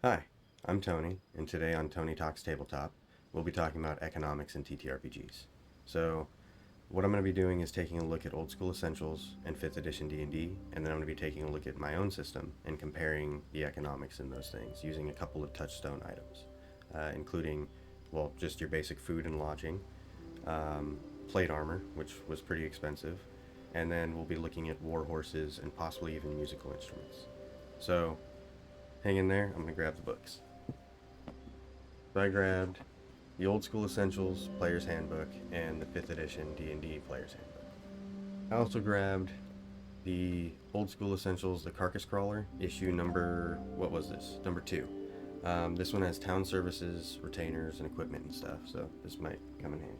Hi, I'm Tony, and today on Tony Talks Tabletop, we'll be talking about economics in TTRPGs. So, what I'm going to be doing is taking a look at old school essentials and 5th edition D&D, and then I'm going to be taking a look at my own system and comparing the economics in those things using a couple of touchstone items, including, well, just your basic food and lodging, um, plate armor, which was pretty expensive, and then we'll be looking at war horses and possibly even musical instruments. So, hang in there, I'm going to grab the books. So I grabbed the Old School Essentials Player's Handbook and the 5th edition D&D Player's Handbook. I also grabbed the Old School Essentials, the Carcass Crawler, issue number, what was this? Number 2. This one has town services, retainers, and equipment and stuff, so this might come in handy.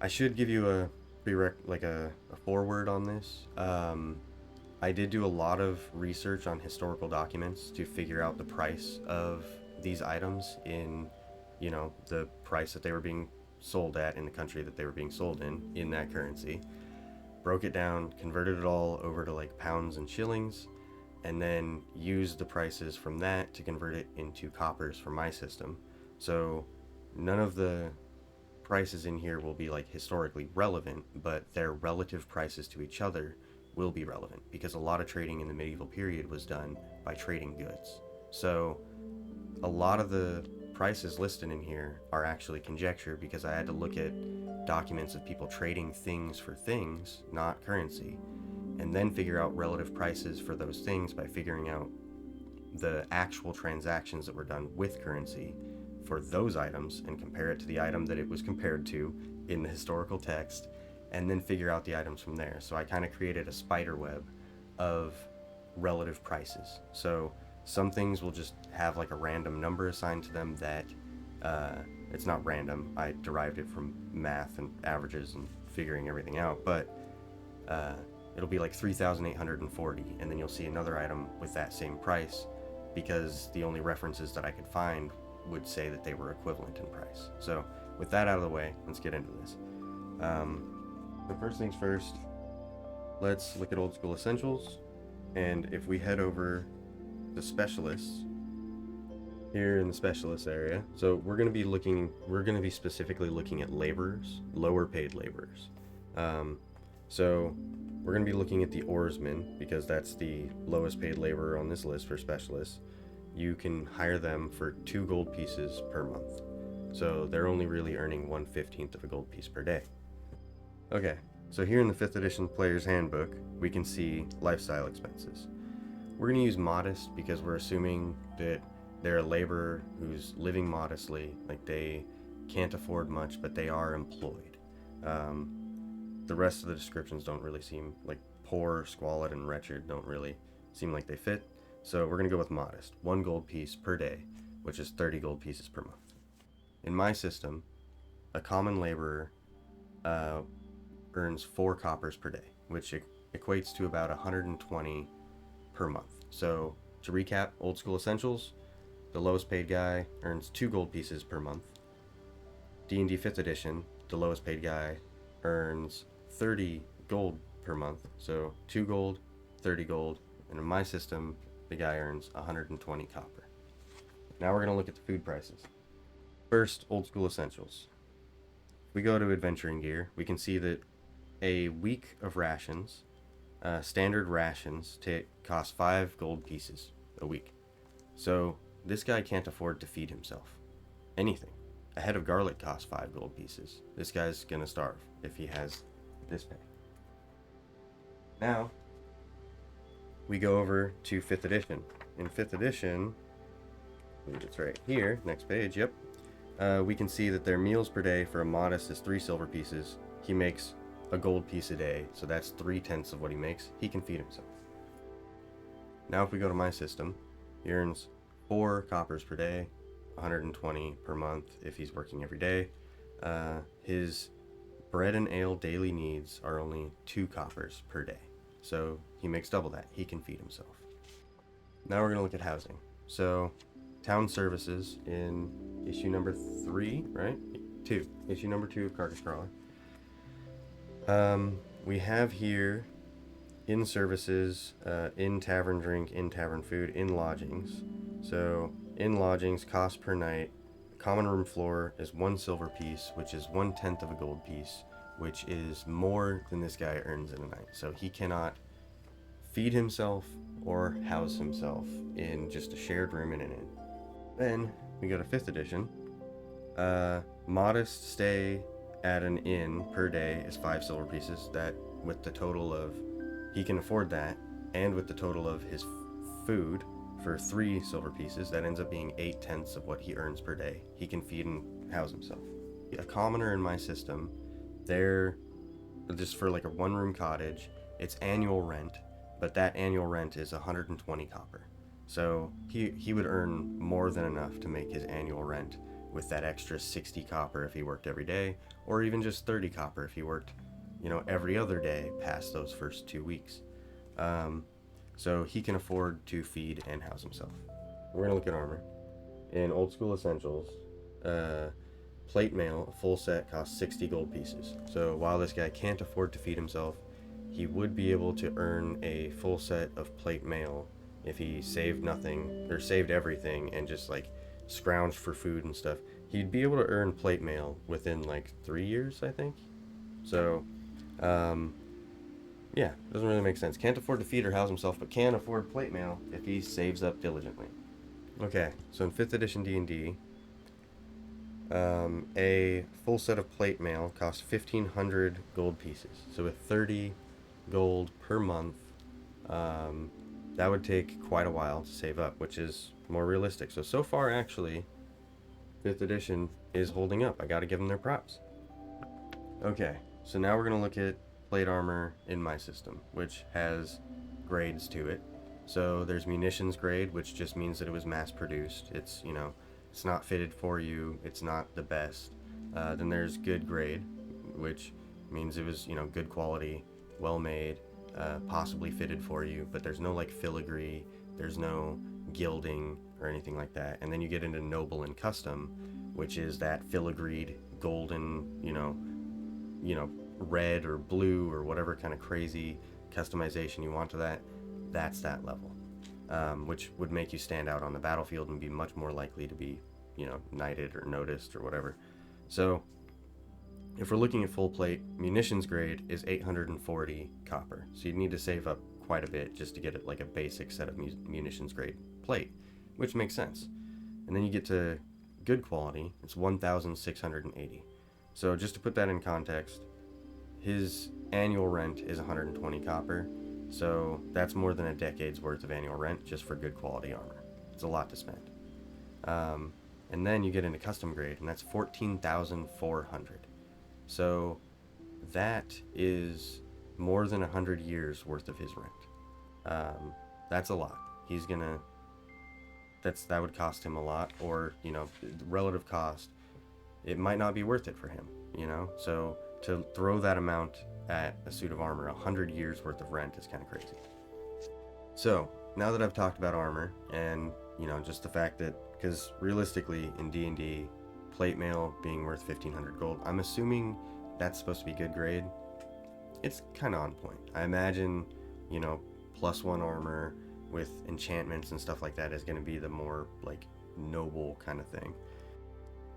I should give you a a foreword on this. I did do a lot of research on historical documents to figure out the price of these items in, the price that they were being sold at in the country that they were being sold in that currency. Broke it down, converted it all over to like pounds and shillings, and then used the prices from that to convert it into coppers for my system. So none of the prices in here will be like historically relevant, but their relative prices to each other will be relevant because a lot of trading in the medieval period was done by trading goods. So a lot of the prices listed in here are actually conjecture because I had to look at documents of people trading things for things, not currency, and then figure out relative prices for those things by figuring out the actual transactions that were done with currency for those items and compare it to the item that it was compared to in the historical text, and then figure out the items from there. So I kind of created a spider web of relative prices. So some things will just have like a random number assigned to them that it's not random. I derived it from math and averages and figuring everything out, but it'll be like 3,840, and then you'll see another item with that same price because the only references that I could find would say that they were equivalent in price. So with that out of the way, let's get into this. So first things first, let's look at old school essentials. And if we head over to specialists, here in the specialist area, so we're going to be specifically looking at laborers, lower paid laborers. So we're going to be looking at the oarsmen because that's the lowest paid laborer on this list for specialists. You can hire them for 2 gold pieces per month. So they're only really earning 1/15 of a gold piece per day. Okay, so here in the 5th edition Player's Handbook, we can see lifestyle expenses. We're going to use modest because we're assuming that they're a laborer who's living modestly, like they can't afford much, but they are employed. The rest of the descriptions don't really seem like poor, squalid, and wretched don't really seem like they fit. So we're going to go with modest, 1 gold piece per day, which is 30 gold pieces per month. In my system, a common laborer earns 4 coppers per day, which equates to about 120 per month. So to recap, old school essentials, the lowest paid guy earns 2 gold pieces per month. D&D 5th edition, the lowest paid guy earns 30 gold per month. So 2 gold, 30 gold, and in my system, the guy earns 120 copper. Now we're going to look at the food prices. First, old school essentials. If we go to adventuring gear, we can see that a week of rations, standard rations, cost 5 gold pieces a week. So this guy can't afford to feed himself anything. A head of garlic costs 5 gold pieces. This guy's gonna starve if he has this pay. Now, we go over to 5th edition. In 5th edition, I believe it's right here, next page, yep. We can see that their meals per day for a modest is 3 silver pieces. He makes a gold piece a day, so that's 3/10 of what he makes. He can feed himself. Now if we go to my system, he earns 4 coppers per day, 120 per month if he's working every day. His bread and ale daily needs are only 2 coppers per day, so he makes double that. He can feed himself. Now we're going to look at housing. So town services in issue number 3, right? 2. Issue number 2 of Carcass Crawler. We have here in services, in tavern drink, in tavern food, in lodgings, So in lodgings, cost per night, common room floor is 1 silver piece, which is 1/10 of a gold piece, which is more than this guy earns in a night. So he cannot feed himself or house himself in just a shared room in an inn. Then we go to 5th edition. Modest stay at an inn per day is 5 silver pieces. That, with the total of, he can afford that, and with the total of his food for 3 silver pieces, that ends up being 8/10 of what he earns per day. He can feed and house himself. A commoner in my system, they're just for like a 1-room cottage, it's annual rent, but that annual rent is 120 copper. So he would earn more than enough to make his annual rent with that extra 60 copper if he worked every day, or even just 30 copper if he worked, every other day past those first 2 weeks. So he can afford to feed and house himself. We're gonna look at armor. In Old School Essentials, plate mail, a full set, costs 60 gold pieces. So while this guy can't afford to feed himself, he would be able to earn a full set of plate mail if he saved nothing, or saved everything, and just like scrounged for food and stuff. He'd be able to earn plate mail within like 3 years, I think. So, yeah, doesn't really make sense. Can't afford to feed or house himself, but can afford plate mail if he saves up diligently. Okay, so in 5th edition D&D, a full set of plate mail costs 1,500 gold pieces. So with 30 gold per month, that would take quite a while to save up, which is more realistic. So far, actually, 5th edition is holding up. I gotta give them their props. Okay, so now we're gonna look at plate armor in my system, which has grades to it. So there's munitions grade, which just means that it was mass produced. It's, it's not fitted for you. It's not the best. Then there's good grade, which means it was, good quality, well made, possibly fitted for you, but there's no like filigree, there's no gilding or anything like that. And then you get into noble and custom, which is that filigreed golden, red or blue or whatever kind of crazy customization you want to that. That's that level, which would make you stand out on the battlefield and be much more likely to be, knighted or noticed or whatever. So if we're looking at full plate, munitions grade is 840 copper. So you'd need to save up quite a bit just to get it like a basic set of munitions grade plate, which makes sense. And then you get to good quality, it's 1,680. So just to put that in context, his annual rent is 120 copper. So that's more than a decade's worth of annual rent just for good quality armor. It's a lot to spend. And then you get into custom grade, and that's 14,400. So that is more than 100 years worth of his rent. That's a lot. That would cost him a lot, or, relative cost, it might not be worth it for him, So to throw that amount at a suit of armor, 100 years worth of rent, is kind of crazy. So now that I've talked about armor and, just the fact that, because realistically in D&D, plate mail being worth 1,500 gold, I'm assuming that's supposed to be good grade. It's kind of on point. I imagine, +1 armor with enchantments and stuff like that is going to be the more, like, noble kind of thing.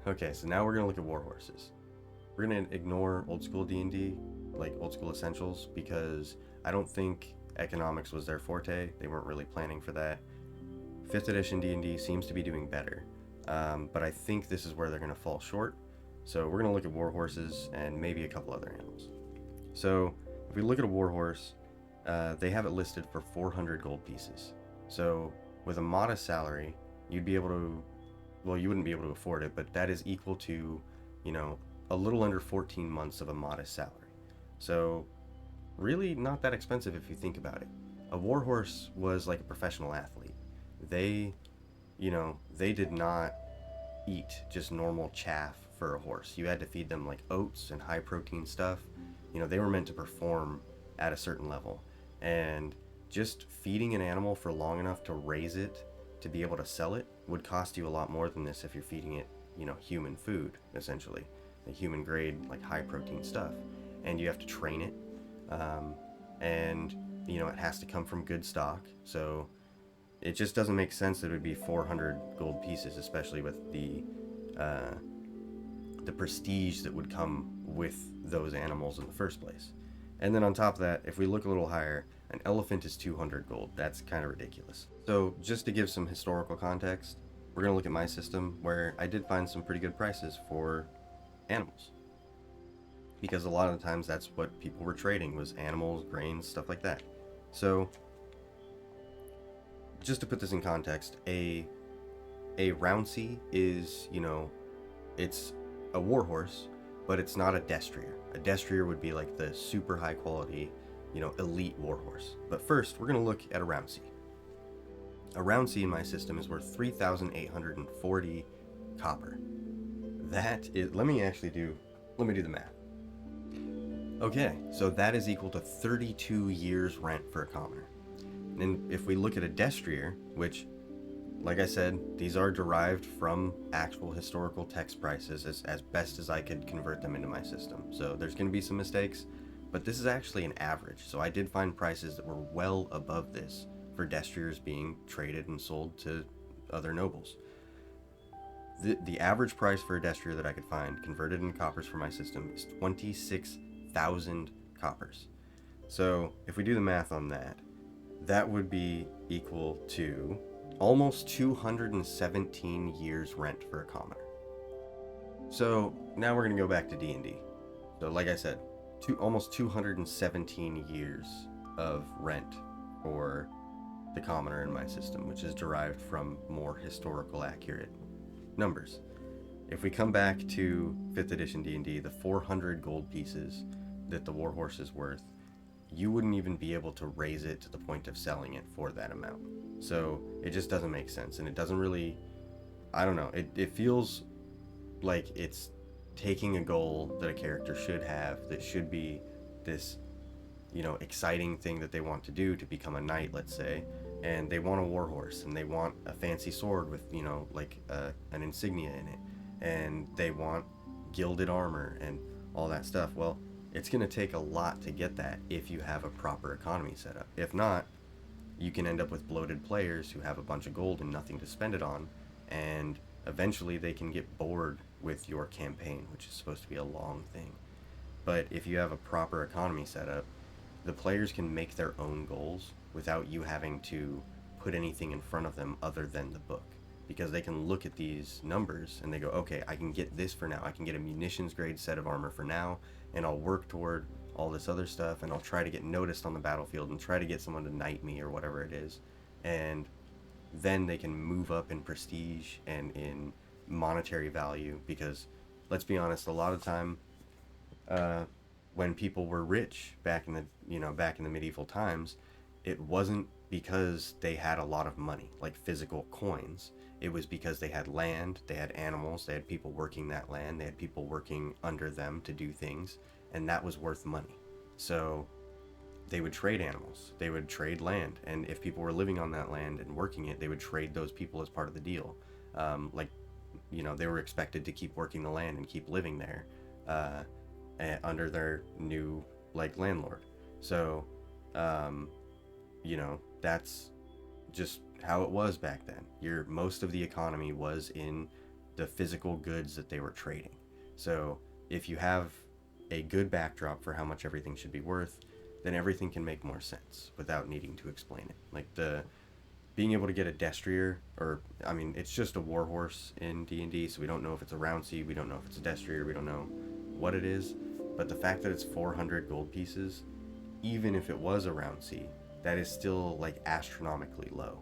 Okay, so now we're going to look at war horses. We're going to ignore old school D&D, like old school essentials, because I don't think economics was their forte. They weren't really planning for that. 5th edition D&D seems to be doing better, but I think this is where they're going to fall short. So we're going to look at war horses and maybe a couple other animals. So if we look at a war horse, they have it listed for 400 gold pieces. So with a modest salary, you'd be able to, well, you wouldn't be able to afford it, but that is equal to, a little under 14 months of a modest salary. So really not that expensive if you think about it. A war horse was like a professional athlete. They did not eat just normal chaff for a horse. You had to feed them like oats and high protein stuff. They were meant to perform at a certain level. And just feeding an animal for long enough to raise it to be able to sell it would cost you a lot more than this if you're feeding it, human food, essentially. The human grade, like high protein stuff. And you have to train it. And, it has to come from good stock. So it just doesn't make sense that it would be 400 gold pieces, especially with the prestige that would come with those animals in the first place. And then on top of that, if we look a little higher, an elephant is 200 gold. That's kind of ridiculous. So just to give some historical context, we're going to look at my system where I did find some pretty good prices for animals. Because a lot of the times that's what people were trading, was animals, grains, stuff like that. So just to put this in context, a rouncy is, it's a warhorse, but it's not a destrier. A destrier would be like the super high quality, elite warhorse. But first, we're going to look at a rouncy. A rouncy in my system is worth 3,840 copper. That is, let me do the math. Okay, so that is equal to 32 years rent for a commoner. And if we look at a destrier, which, like I said, these are derived from actual historical text prices as best as I could convert them into my system. So there's going to be some mistakes, but this is actually an average. So I did find prices that were well above this for destriers being traded and sold to other nobles. The average price for a destrier that I could find, converted into coppers for my system, is 26,000 coppers. So if we do the math on that, that would be equal to almost 217 years rent for a commoner. So now we're going to go back to D&D. So like I said, almost 217 years of rent for the commoner in my system, which is derived from more historical accurate numbers. If we come back to 5th edition D&D, the 400 gold pieces that the warhorse is worth, you wouldn't even be able to raise it to the point of selling it for that amount. So it just doesn't make sense, and it doesn't really, I don't know, it feels like it's taking a goal that a character should have, that should be this, exciting thing that they want to do, to become a knight, let's say, and they want a warhorse, and they want a fancy sword with, an insignia in it, and they want gilded armor and all that stuff. Well, it's going to take a lot to get that if you have a proper economy set up. If not, you can end up with bloated players who have a bunch of gold and nothing to spend it on, and eventually they can get bored with your campaign, which is supposed to be a long thing. But if you have a proper economy set up, the players can make their own goals without you having to put anything in front of them other than the book. Because they can look at these numbers and they go, okay, I can get this for now. I can get a munitions grade set of armor for now, and I'll work toward all this other stuff, and I'll try to get noticed on the battlefield and try to get someone to knight me or whatever it is. And then they can move up in prestige and in monetary value, because let's be honest, a lot of time when people were rich back in the medieval times, it wasn't because they had a lot of money, like physical coins. It was because they had land, they had animals, they had people working that land, they had people working under them to do things, and that was worth money. So they would trade animals, they would trade land, and if people were living on that land and working it, they would trade those people as part of the deal. They were expected to keep working the land and keep living there under their new landlord. So that's just how it was back then. Most of the economy was in the physical goods that they were trading. So if you have a good backdrop for how much everything should be worth, then everything can make more sense without needing to explain it. Being able to get a destrier, it's just a warhorse in D&D, so we don't know if it's a rouncy, we don't know if it's a destrier, we don't know what it is, but the fact that it's 400 gold pieces, even if it was a rouncy, that is still astronomically low.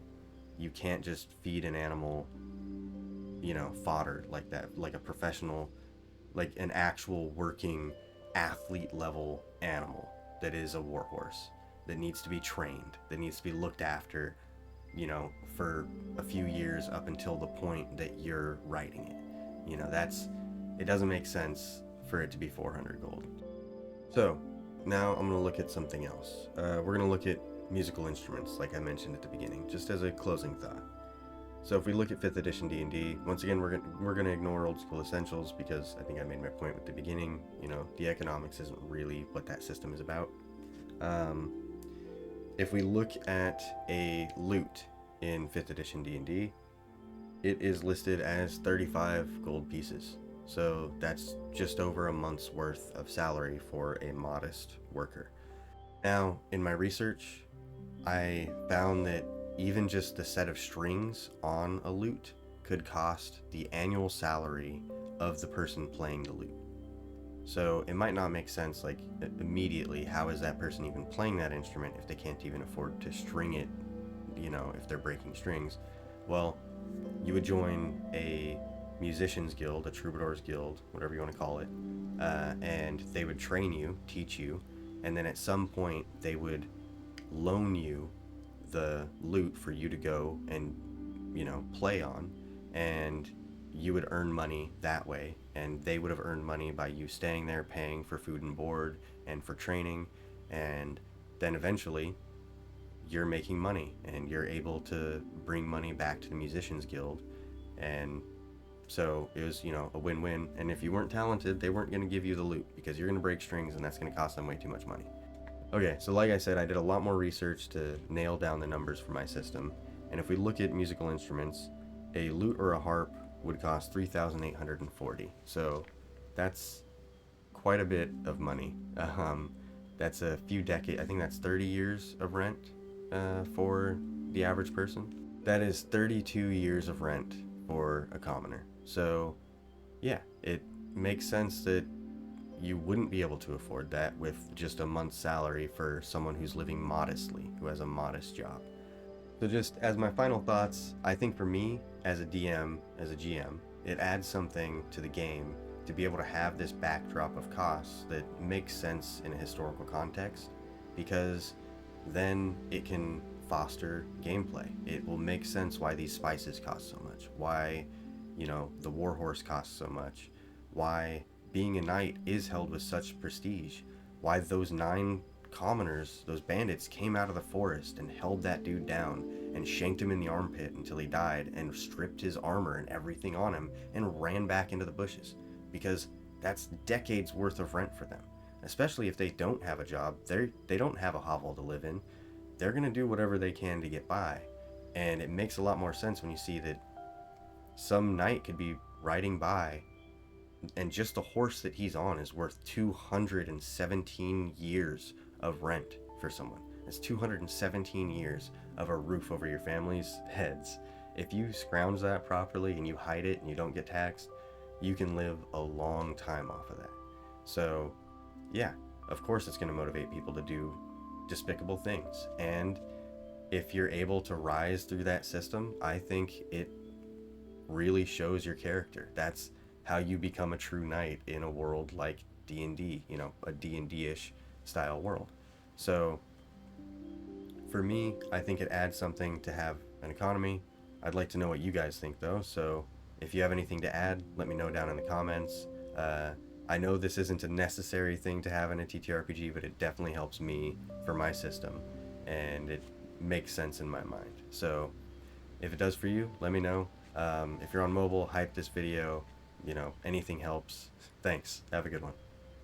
You can't just feed an animal, fodder like that, like a professional, like an actual working athlete level animal that is a warhorse, that needs to be trained, that needs to be looked after, for a few years up until the point that you're riding it. It doesn't make sense for it to be 400 gold. So now I'm going to look at something else. We're going to look at musical instruments, like I mentioned at the beginning, just as a closing thought. So if we look at 5th edition D&D, once again, we're going to ignore old school essentials, because I think I made my point at the beginning. The economics isn't really what that system is about. If we look at a lute in 5th edition D&D, it is listed as 35 gold pieces. So that's just over a month's worth of salary for a modest worker. Now, in my research, I found that even just the set of strings on a lute could cost the annual salary of the person playing the lute. So it might not make sense, like, immediately, how is that person even playing that instrument if they can't even afford to string it, if they're breaking strings? Well, you would join a musician's guild, a troubadour's guild, whatever you want to call it, and they would train you, teach you, and then at some point they would loan you the lute for you to go and play on, and you would earn money that way, and they would have earned money by you staying there, paying for food and board and for training, and then eventually you're making money and you're able to bring money back to the musicians guild. And so it was a win-win. And if you weren't talented, they weren't going to give you the lute because you're going to break strings, and that's going to cost them way too much money. Okay, so like I said, I did a lot more research to nail down the numbers for my system. And if we look at musical instruments, a lute or a harp would cost 3,840. So that's quite a bit of money. That's a few decades. I think that's 30 years of rent for the average person. That is 32 years of rent for a commoner. So yeah, it makes sense that you wouldn't be able to afford that with just a month's salary for someone who's living modestly, who has a modest job. So just as my final thoughts, I think for me, as a DM, as a GM, it adds something to the game to be able to have this backdrop of costs that makes sense in a historical context, because then it can foster gameplay. It will make sense why these spices cost so much, why, the warhorse costs so much, why being a knight is held with such prestige, why those 9 commoners, those bandits, came out of the forest and held that dude down and shanked him in the armpit until he died and stripped his armor and everything on him and ran back into the bushes, because that's decades worth of rent for them. Especially if they don't have a job, they don't have a hovel to live in. They're gonna do whatever they can to get by, and it makes a lot more sense when you see that some knight could be riding by and just the horse that he's on is worth 217 years of rent for someone. That's 217 years of a roof over your family's heads. If you scrounge that properly and you hide it and you don't get taxed, you can live a long time off of that. So yeah, of course it's going to motivate people to do despicable things. And if you're able to rise through that system, I think it really shows your character. That's how you become a true knight in a world like D&D, a D&D-ish style world. So for me, I think it adds something to have an economy. I'd like to know what you guys think though, so if you have anything to add, let me know down in the comments. I know this isn't a necessary thing to have in a TTRPG, but it definitely helps me for my system, and it makes sense in my mind. So if it does for you, let me know. If you're on mobile, hype this video. Anything helps. Thanks. Have a good one.